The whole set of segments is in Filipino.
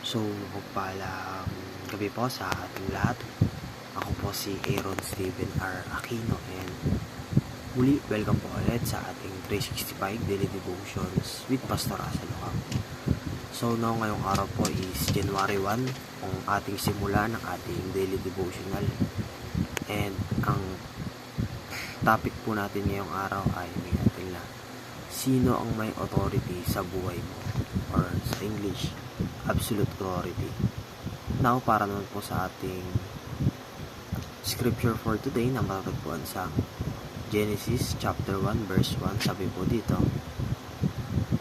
So, mapagpalang gabi po sa ating lahat. Ako po si Aaron Steven R. Aquino and muli, welcome po ulit sa ating 365 Daily Devotions with Pastor Russell Ocampo. So, ngayong araw po is January 1, ang ating simula ng ating daily devotional. And ang topic po natin ngayong araw ay may natin na sino ang may authority sa buhay mo, or sa English, absolute authority. Now, para naman po sa ating scripture for today na matatagpuan sa Genesis chapter 1 verse 1, sabi po dito,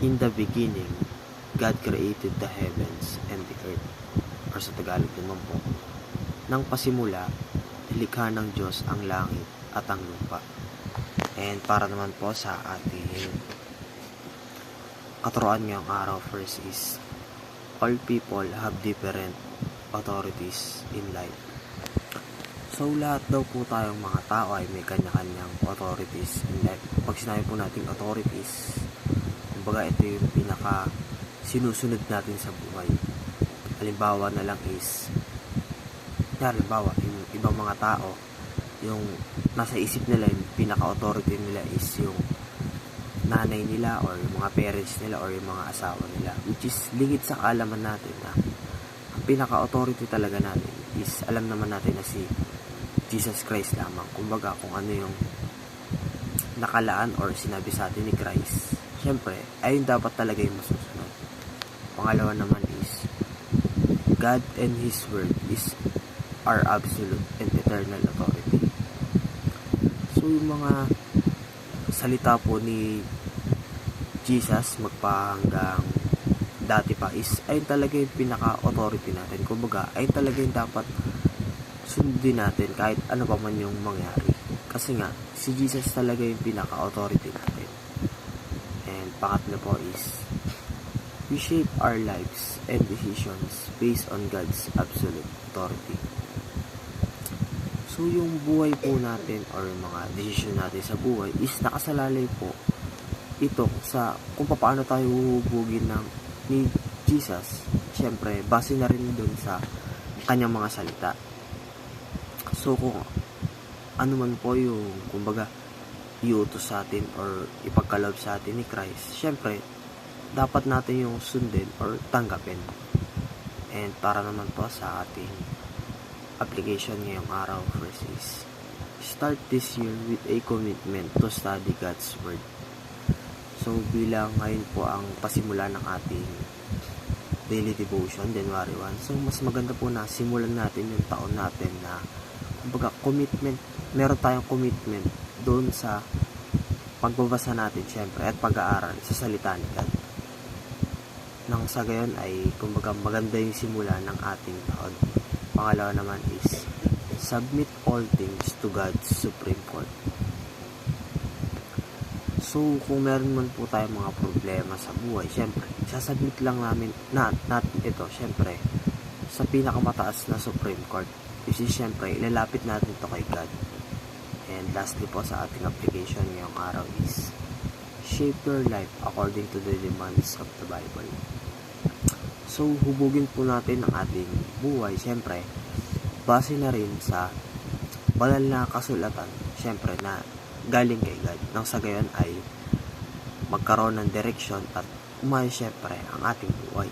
"In the beginning, God created the heavens and the earth." Or sa Tagalog naman po, nang pasimula, nilikha ng Diyos ang langit at ang lupa. And para naman po sa ating katuruan ngayong araw, first is, all people have different authorities in life. So, lahat daw po tayong mga tao ay may kanya-kanyang authorities in life. Pag sinabi po natin authorities, kumbaga ito yung pinaka sinusunod natin sa buhay. Halimbawa na lang is, yung ibang mga tao, yung nasa isip nila, yung pinaka-authority nila is yung nanay nila or yung mga parents nila or yung mga asawa nila, which is lingid sa kaalaman natin na ang pinaka-authority talaga natin is, alam naman natin na si Jesus Christ lamang. Kumbaga, kung ano yung nakalaan or sinabi sa atin ni Christ, syempre, ayun dapat talaga yung masusunod. Pangalawa naman is, God and His Word is our absolute and eternal authority. So, yung mga salita po ni Jesus magpahanggang dati pa is ay talaga yung pinaka-authority natin. Kumbaga, ay talaga yung dapat sundin natin kahit ano pa man yung mangyari. Kasi nga, si Jesus talaga yung pinaka-authority natin. And pangatlo po is, we shape our lives and decisions based on God's absolute authority. So, yung buhay po natin or yung mga decision natin sa buhay is nakasalalay po ito sa kung paano tayo huhubugin ni Jesus. Siyempre, base na rin dun sa kanyang mga salita. So, kung ano man po yung, kumbaga, iutos sa atin or ipagkaloob sa atin ni Christ, siyempre, dapat natin yung sundin or tanggapin. And para naman po sa ating application ngayong araw, first is, start this year with a commitment to study God's Word. So, bilang ngayon po ang pasimula ng ating daily devotion, January 1, so mas maganda po na simulan natin yung taon natin na, kumbaga, commitment, meron tayong commitment doon sa pagbabasa natin, syempre, at pag-aaral sa salita ni God. Nang sa gayon ay, kumbaga, maganda yung simula ng ating taon. Pangalawa naman is, submit all things to God's Supreme Court. So, kung meron man po tayong mga problema sa buhay, syempre, sasubmit lang natin ito, syempre, sa pinakamataas na Supreme Court. Which is, syempre, ilalapit natin ito kay God. And lastly po sa ating application ngayong araw is, shape your life according to the demands of the Bible. So, hubugin po natin ang ating buhay, syempre, base na rin sa banal na kasulatan, syempre, na galing kay God. Nang sa gayon ay magkaroon ng direksyon at umayos, syempre, ang ating buhay.